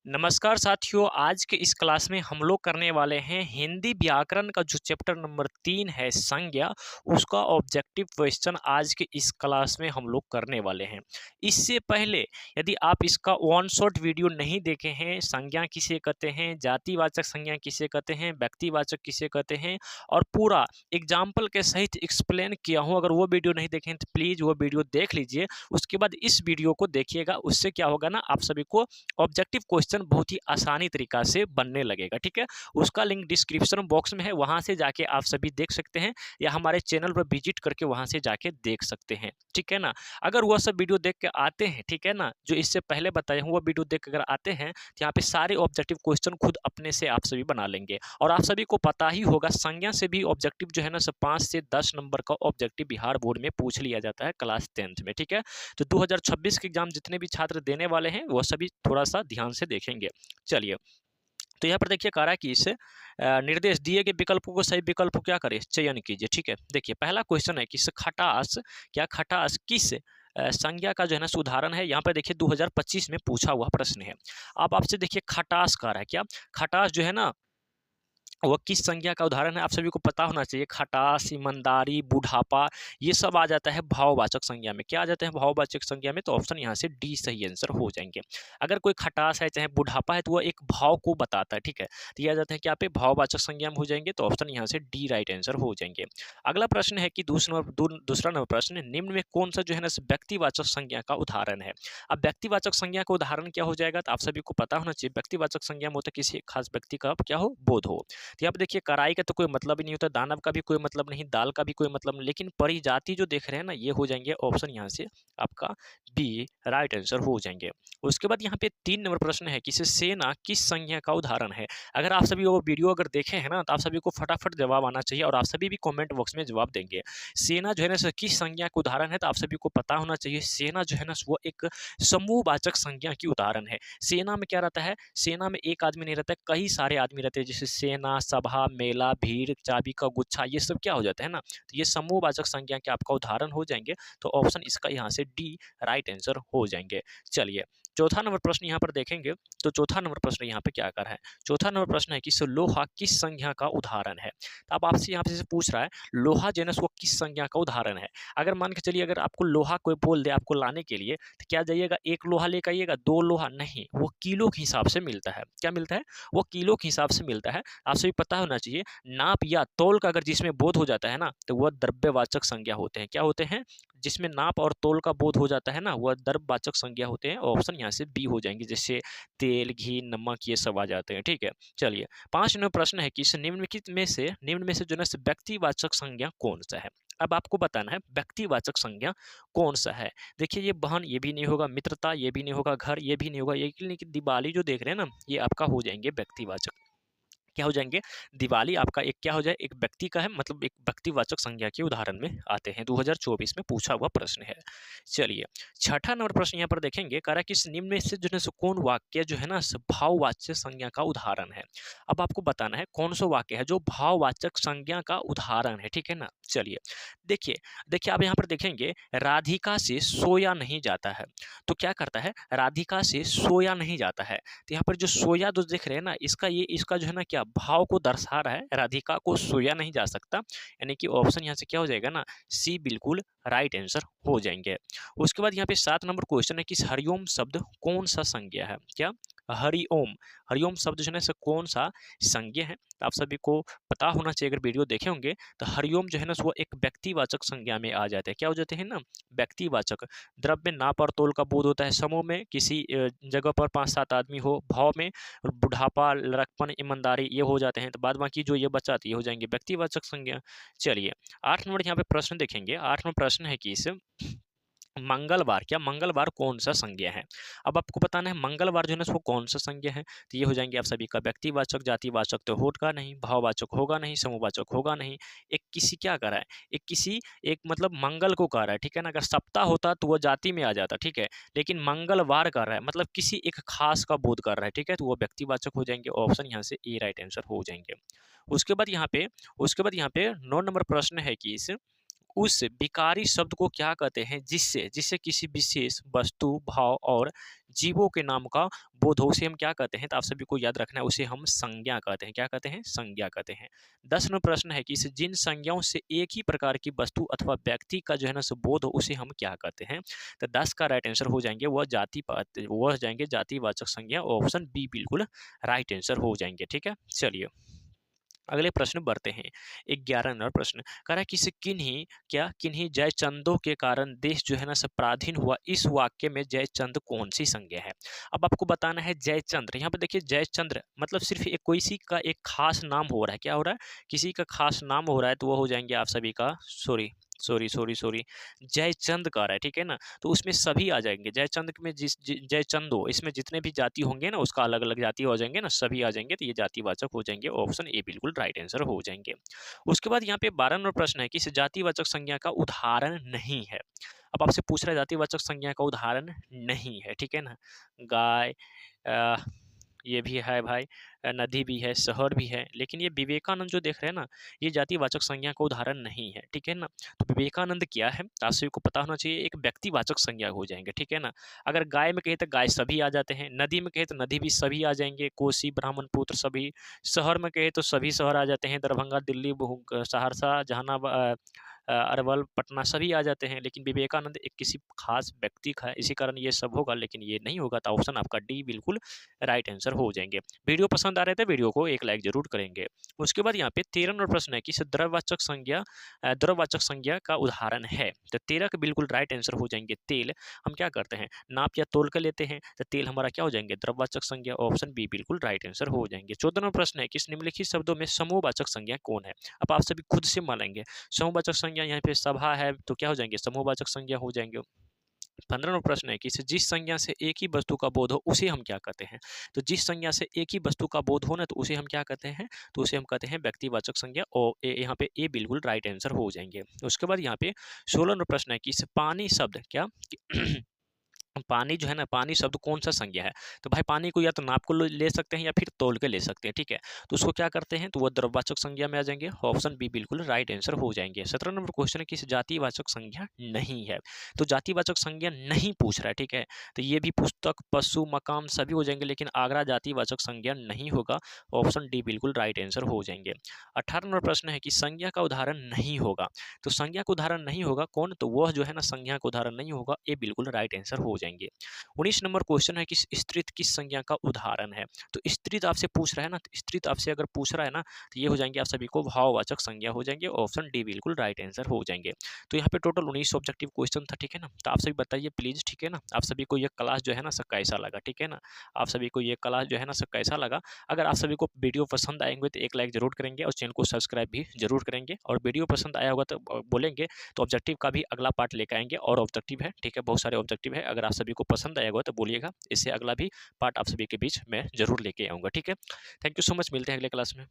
नमस्कार साथियों, आज के इस क्लास में हम लोग करने वाले हैं हिंदी व्याकरण का जो चैप्टर नंबर 3 है संज्ञा, उसका ऑब्जेक्टिव क्वेश्चन आज के इस क्लास में हम लोग करने वाले हैं। इससे पहले यदि आप इसका वन शॉट वीडियो नहीं देखे हैं, संज्ञा किसे कहते हैं, जातिवाचक संज्ञा किसे कहते हैं, व्यक्तिवाचक किसे कहते हैं और पूरा एग्जाम्पल के सहित एक्सप्लेन किया हूँ, अगर वो वीडियो नहीं देखे हैं तो प्लीज़ वो वीडियो देख लीजिए। उसके बाद इस वीडियो को देखिएगा, उससे क्या होगा ना, आप सभी को ऑब्जेक्टिव क्वेश्चन बहुत ही आसानी तरीका से बनने लगेगा। ठीक है, उसका लिंक डिस्क्रिप्शन बॉक्स में है, वहां से जाके आप सभी देख सकते हैं या हमारे चैनल पर विजिट करके वहां से जाके देख सकते हैं। ठीक है ना, अगर वह सब वीडियो देख के आते हैं, ठीक है ना, जो इससे पहले बताए हैं वो वीडियो देख के अगर आते हैं तो यहाँ पे सारे ऑब्जेक्टिव क्वेश्चन खुद अपने से आप सभी बना लेंगे। और आप सभी को पता ही होगा संज्ञा से भी ऑब्जेक्टिव जो है ना, 5 से 10 नंबर का ऑब्जेक्टिव बिहार बोर्ड में पूछ लिया जाता है क्लास 10th में। ठीक है, तो 2026 के एग्जाम जितने भी छात्र देने वाले हैं वो सभी थोड़ा सा ध्यान से देखेंगे। चलिए, तो यहाँ पर देखिए कह रहा है कि इस निर्देश दिए गए विकल्पों को सही विकल्प को क्या करें, चयन कीजिए। ठीक है, देखिए पहला क्वेश्चन है कि खटास, क्या खटास किस संज्ञा का जो है ना उदाहरण है। यहाँ पर देखिए 2025 में पूछा हुआ प्रश्न है। अब आपसे देखिए खटास कह रहा है, क्या खटास जो है ना वो किस संज्ञा का उदाहरण है, आप सभी को पता होना चाहिए। खटास, ईमानदारी, बुढ़ापा, ये सब आ जाता है भाववाचक संज्ञा में। क्या आ जाता है भाववाचक संज्ञा में, तो ऑप्शन यहाँ से डी सही आंसर हो जाएंगे। अगर कोई खटास है चाहे बुढ़ापा है तो वो एक भाव को बताता है। ठीक है, तो ये आ जाता है क्या पे भाववाचक संज्ञा में हो जाएंगे, तो ऑप्शन यहाँ से डी राइट आंसर हो जाएंगे। अगला प्रश्न है कि दूसरा नंबर प्रश्न, निम्न में कौन सा जो है ना व्यक्तिवाचक संज्ञा का उदाहरण है। अब व्यक्तिवाचक संज्ञा का उदाहरण क्या हो जाएगा, तो आप सभी को पता होना चाहिए व्यक्तिवाचक संज्ञा में होता है किसी खास व्यक्ति का क्या हो, बोध हो। तो यहाँ पे देखिए कराई का तो कोई मतलब ही नहीं होता, दानव का भी कोई मतलब नहीं, दाल का भी कोई मतलब नहीं, लेकिन परिजाति जो देख रहे हैं ना, ये हो जाएंगे ऑप्शन यहाँ से आपका बी राइट आंसर हो जाएंगे। उसके बाद यहाँ पे 3 नंबर प्रश्न है कि सेना किस संज्ञा का उदाहरण है। अगर आप सभी वो वीडियो अगर देखे हैं ना, तो आप सभी को फटाफट जवाब आना चाहिए और आप सभी भी कॉमेंट बॉक्स में जवाब देंगे। सेना जो है ना किस संज्ञा का उदाहरण है, तो आप सभी को पता होना चाहिए सेना जो है ना वो एक समूहवाचक संज्ञा की उदाहरण है। सेना में क्या रहता है, सेना में एक आदमी नहीं रहता है, कई सारे आदमी रहते हैं, जैसे सेना, सभा, मेला, भीड़, चाबी का गुच्छा, ये सब क्या हो जाता है ना, तो ये समूहवाचक संज्ञा के आपका उदाहरण हो जाएंगे। तो ऑप्शन इसका यहाँ से डी राइट आंसर हो जाएंगे। चलिए, चौथा नंबर प्रश्न यहाँ पर देखेंगे, तो चौथा नंबर प्रश्न यहाँ पे क्या कर रहा है, चौथा नंबर प्रश्न है कि लोहा किस संज्ञा का उदाहरण है। तो अब आपसे यहाँ पे पूछ रहा है लोहा जेनस वो किस संज्ञा का उदाहरण है। अगर मान के चलिए अगर आपको लोहा कोई बोल दे आपको लाने के लिए, तो क्या जाइएगा एक लोहा लेकर आइएगा, दो लोहा नहीं, वो किलो के हिसाब से मिलता है। क्या मिलता है, वो किलो के हिसाब से मिलता है। आप सभी पता होना चाहिए, नाप या तौल का अगर जिसमें बोध हो जाता है ना, तो वह द्रव्यवाचक संज्ञा होते हैं। क्या होते हैं, जिसमें नाप और तौल का बोध हो जाता है ना, वह द्रव्यवाचक संज्ञा होते हैं। ऑप्शन यहाँ से बी हो जाएंगे, जैसे तेल, घी, नमक, ये सब आ जाते हैं। ठीक है, चलिए 5 नंबर प्रश्न है कि निम्न में से जो है व्यक्तिवाचक संज्ञा कौन सा है। अब आपको बताना है व्यक्तिवाचक संज्ञा कौन सा है। देखिए ये बहन ये भी नहीं होगा, मित्रता ये भी नहीं होगा, घर ये भी नहीं होगा, ये लेकिन दिवाली जो देख रहे हैं ना, ये आपका हो जाएंगे व्यक्तिवाचक। क्या हो जाएंगे, दिवाली आपका एक क्या हो जाए, एक व्यक्ति का है, मतलब एक व्यक्तिवाचक संज्ञा के उदाहरण में आते हैं। 2024 में पूछा हुआ प्रश्न है। चलिए, छठा नंबर प्रश्न यहाँ पर देखेंगे, कह रहा है कि निम्न में से जो है कौन वाक्य जो है ना भाववाच्य संज्ञा का उदाहरण है। अब आपको बताना है कौन सा वाक्य है जो भाववाचक संज्ञा का उदाहरण है। ठीक है ना, चलिए देखिए, देखिए आप यहाँ पर देखेंगे, राधिका से सोया नहीं जाता है, तो क्या करता है, राधिका से सोया नहीं जाता है। तो यहाँ पर जो सोया जो देख रहे हैं ना, इसका जो है ना क्या भाव को दर्शा रहा है, राधिका को सोया नहीं जा सकता, यानी कि ऑप्शन यहाँ से क्या हो जाएगा ना, सी बिल्कुल राइट आंसर हो जाएंगे। उसके बाद यहाँ पे 7 नंबर क्वेश्चन है कि हरिओम शब्द कौन सा संज्ञा है। क्या, हरिओम, हरिओम शब्द जो है ना कौन सा संज्ञा है। तो आप सभी को पता होना चाहिए, अगर वीडियो देखे होंगे तो हरिओम जो है ना वो एक व्यक्तिवाचक संज्ञा में आ जाते हैं। क्या हो जाते हैं ना, व्यक्तिवाचक। द्रव्य, नाप और तोल का बोध होता है, समूह में किसी जगह पर 5-7 आदमी हो, भाव में बुढ़ापा, लड़कपन, ईमानदारी, ये हो जाते हैं। तो बाद बाकी जो ये बचा ये हो जाएंगे व्यक्तिवाचक संज्ञा। चलिए 8 नंबर यहाँ पे प्रश्न देखेंगे, 8 नंबर प्रश्न है कि इस मंगलवार, क्या मंगलवार कौन सा संज्ञा है। अब आपको बताना है मंगलवार जो है ना वो कौन सा संज्ञा है। तो ये हो जाएंगे आप सभी का व्यक्तिवाचक, जातिवाचक तो होगा नहीं, भाववाचक होगा नहीं, समूहवाचक होगा नहीं। एक किसी क्या कर रहा है, एक किसी एक मतलब मंगल को कह रहा है। ठीक है ना, अगर सप्ताह होता तो वो जाति में आ जाता। ठीक है, लेकिन मंगलवार कर रहा है मतलब किसी एक खास का बोध कर रहा है। ठीक है, तो वो व्यक्तिवाचक हो जाएंगे। ऑप्शन यहाँ से ए राइट आंसर हो जाएंगे। उसके बाद यहाँ पे 9 नंबर प्रश्न है कि इस उस विकारी शब्द को क्या कहते हैं जिससे जिससे किसी विशेष वस्तु, भाव और जीवों के नाम का बोध हो, उसे हम क्या कहते हैं? तो आप सभी को याद रखना है, उसे हम संज्ञा कहते हैं। क्या कहते हैं? संज्ञा कहते हैं। 10 नंबर प्रश्न है कि इस जिन संज्ञाओं से एक ही प्रकार की वस्तु अथवा व्यक्ति का जो है ना सो बोध हो, उसे हम क्या कहते हैं? तो 10 का राइट आंसर हो जाएंगे वह हो जाएंगे जातिवाचक संज्ञा। ऑप्शन बी बिल्कुल राइट आंसर हो जाएंगे। ठीक है, चलिए अगले प्रश्न बढ़ते हैं। 11 नंबर प्रश्न कह रहा है कि किन्हीं जयचंदों के कारण देश जो है ना सब पराधीन हुआ, इस वाक्य में जयचंद कौन सी संज्ञा है? अब आपको बताना है जयचंद्र। यहाँ पे देखिए जयचंद्र मतलब सिर्फ एक किसी का एक खास नाम हो रहा है। क्या हो रहा है? किसी का खास नाम हो रहा है, तो वो हो जाएंगे आप सभी का सॉरी जयचंद कह रहा है, ठीक है ना? तो उसमें सभी आ जाएंगे। जयचंद में जयचंदो इसमें जितने भी जाति होंगे ना उसका अलग अलग जाति हो जाएंगे ना, सभी आ जाएंगे, तो ये जातिवाचक हो जाएंगे। ऑप्शन ए बिल्कुल राइट आंसर हो जाएंगे। उसके बाद यहाँ पे 12 नंबर प्रश्न है कि इस जातिवाचक संज्ञा का उदाहरण नहीं है। अब आपसे पूछ रहा है जातिवाचक संज्ञा का उदाहरण नहीं है, ठीक है ना? गाय, अ, ये भी है भाई, नदी भी है, शहर भी है, लेकिन ये विवेकानंद जो देख रहे हैं ना, ये जातिवाचक संज्ञा का उदाहरण नहीं है, ठीक है ना? तो विवेकानंद क्या है? तो आप सभी को पता होना चाहिए, एक व्यक्तिवाचक संज्ञा हो जाएंगे, ठीक है ना? अगर गाय में कहे तो गाय सभी आ जाते हैं, नदी में कहे तो नदी भी सभी आ जाएंगे, कोसी ब्राह्मणपुत्र सभी, शहर में कहे तो सभी शहर आ जाते हैं, दरभंगा, दिल्ली, सहरसा, जहानाबाद, अरवल, पटना सभी आ जाते हैं। लेकिन विवेकानंद एक किसी खास व्यक्ति का है, इसी कारण ये सब होगा, लेकिन ये नहीं होगा। तो ऑप्शन आपका डी बिल्कुल राइट आंसर हो जाएंगे। वीडियो पसंद आ रहे थे, वीडियो को एक लाइक जरूर करेंगे। उसके बाद यहाँ पे 13 नंबर प्रश्न है कि द्रववाचक संज्ञा का उदाहरण है। तो 13 का बिल्कुल राइट आंसर हो जाएंगे तेल। हम क्या करते हैं? नाप या तोल कर लेते हैं, तो तेल हमारा क्या हो जाएंगे? द्रववाचक संज्ञा। ऑप्शन बी बिल्कुल राइट आंसर हो जाएंगे। 14 नंबर प्रश्न है कि इस निम्नलिखित शब्दों में समूहवाचक संज्ञा कौन है? अब आप सभी खुद से मानेंगे। समूहवाचक संज्ञा यहाँ पे सभा है, तो क्या हो जाएंगे? समूहवाचक संज्ञा हो जाएंगे। 15 नंबर प्रश्न है कि जिस संज्ञा से एक ही वस्तु का बोध हो उसे हम क्या कहते हैं? तो जिस संज्ञा से एक ही वस्तु का बोध हो ना, तो उसे हम क्या कहते हैं? तो उसे हम कहते हैं व्यक्तिवाचक संज्ञा। और यहाँ पे ए बिल्कुल राइट आंसर हो जाएंगे। उसके बाद यहाँ पे 16 नंबर प्रश्न है कि इस पानी शब्द क्या पानी जो है ना, पानी शब्द कौन सा संज्ञा है? तो भाई पानी को या तो नाप को ले सकते हैं या फिर तोल के ले सकते हैं, ठीक है? तो उसको क्या करते हैं? तो वो द्रववाचक संज्ञा में आ जाएंगे। ऑप्शन बी बिल्कुल राइट आंसर हो जाएंगे। 17 नंबर क्वेश्चन है कि जातिवाचक संज्ञा नहीं है। तो जातिवाचक संज्ञा नहीं पूछ रहा है, ठीक है? तो ये भी पुस्तक, पशु, मकाम सभी हो जाएंगे, लेकिन आगरा जातिवाचक संज्ञा नहीं होगा। ऑप्शन डी बिल्कुल राइट आंसर हो जाएंगे। 18 नंबर प्रश्न है कि संज्ञा का उदाहरण नहीं होगा। तो संज्ञा का उदाहरण नहीं होगा कौन? तो वह जो है ना संज्ञा का उदाहरण नहीं होगा। ए बिल्कुल राइट आंसर हो जाएंगे। 19 नंबर क्वेश्चन है कि स्त्रीत्व किस संज्ञा का उदाहरण है? तो स्त्रीत्व आपसे पूछ रहा है ना, तो स्त्रीत्व आपसे अगर पूछ रहा है ना, तो ये हो जाएंगे आप सभी को भाववाचक संज्ञा हो जाएंगे। ऑप्शन डी बिल्कुल राइट आंसर हो जाएंगे। तो यहाँ पे टोटल 19 ऑब्जेक्टिव क्वेश्चन था, ठीक है ना? तो आप सभी बताइए प्लीज, ठीक है ना? आप सभी को ये क्लास जो है ना सब कैसा लगा, ठीक है ना? आप सभी को ये क्लास जो है ना सब कैसा लगा? अगर आप सभी को वीडियो पसंद आएंगे तो एक लाइक जरूर करेंगे और चैनल को सब्सक्राइब भी जरूर करेंगे। और वीडियो पसंद आया होगा तो बोलेंगे तो ऑब्जेक्टिव का भी अगला पार्ट लेकर आएंगे। और ऑब्जेक्टिव है, ठीक है, बहुत सारे ऑब्जेक्टिव है। अगर आप सभी को पसंद आएगा तो बोलिएगा, इससे अगला भी पार्ट आप सभी के बीच मैं जरूर लेके आऊँगा, ठीक है? थैंक यू सो मच, मिलते हैं अगले क्लास में।